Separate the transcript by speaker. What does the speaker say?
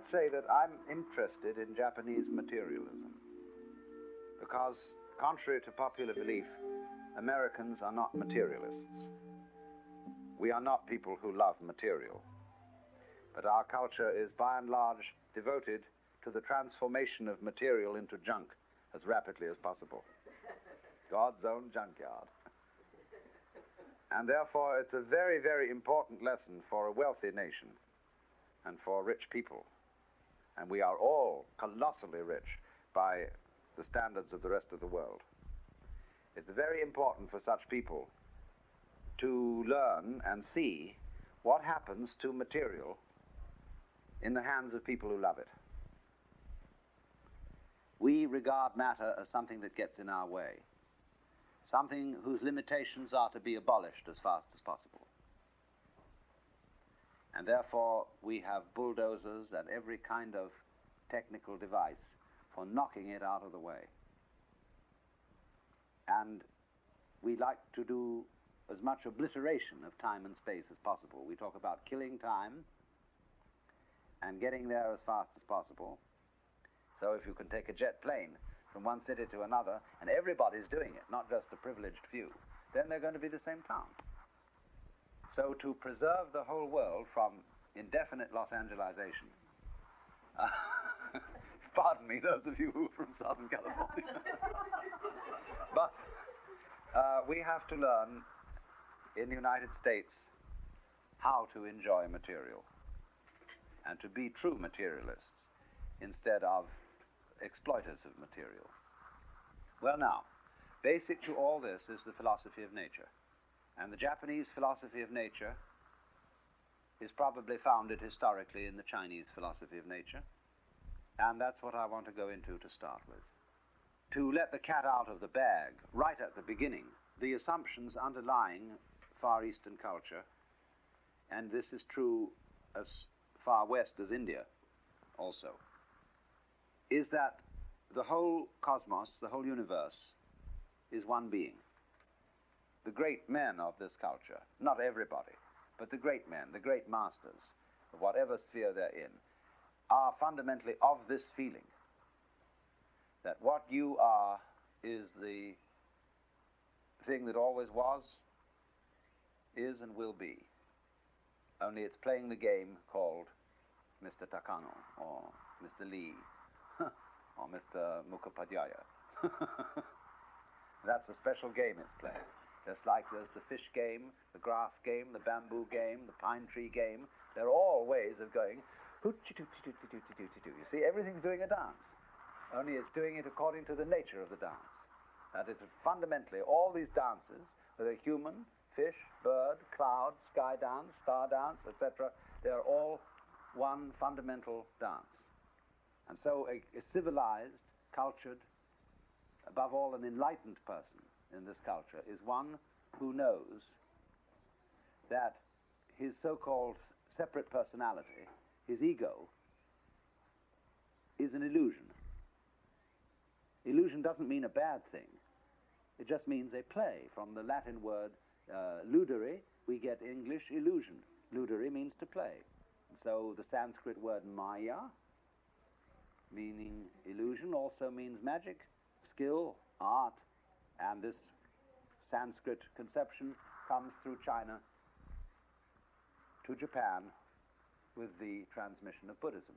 Speaker 1: let's say that I'm interested in Japanese materialism because, contrary to popular belief, Americans are not materialists. We are not people who love material, but our culture is by and large devoted to the transformation of material into junk as rapidly as possible. God's own junkyard. And therefore it's a very, very important lesson for a wealthy nation and for rich people. And we are all colossally rich by the standards of the rest of the world. It's very important for such people to learn and see what happens to material in the hands of people who love it. We regard matter as something that gets in our way, something whose limitations are to be abolished as fast as possible. And therefore we have bulldozers and every kind of technical device for knocking it out of the way. And we like to do as much obliteration of time and space as possible. We talk about killing time and getting there as fast as possible. So if you can take a jet plane from one city to another, and everybody's doing it, not just a privileged few, then they're going to be the same town. So to preserve the whole world from indefinite Los Angelization, pardon me, those of you who are from Southern California, but we have to learn in the United States how to enjoy material and to be true materialists instead of exploiters of material. Well now, basic to all this is the philosophy of nature. And the Japanese philosophy of nature is probably founded historically in the Chinese philosophy of nature. And that's what I want to go into to start with. To let the cat out of the bag right at the beginning, the assumptions underlying Far Eastern culture, and this is true as far west as India also, is that the whole cosmos, the whole universe, is one being. The great men of this culture, not everybody, but the great men, the great masters of whatever sphere they're in, are fundamentally of this feeling that what you are is the thing that always was, is and will be. Only it's playing the game called Mr. Takano or Mr. Lee or Mr. Mukhopadhyaya. That's a special game it's playing. Just like there's the fish game, the grass game, the bamboo game, the pine tree game. They're all ways of going, hoo-chi-doo-chi-doo-chi-doo-chi-doo-chi-doo. You see, everything's doing a dance. Only it's doing it according to the nature of the dance. That is fundamentally all these dances, whether human, fish, bird, cloud, sky dance, star dance, etc., they're all one fundamental dance. And so a civilized, cultured, above all an enlightened person in this culture is one who knows that his so-called separate personality, his ego, is an illusion. Illusion doesn't mean a bad thing. It just means a play. From the Latin word ludere, we get English illusion. Ludere means to play. And so the Sanskrit word maya, meaning illusion, also means magic, skill, art, and this Sanskrit conception comes through China to Japan with the transmission of Buddhism.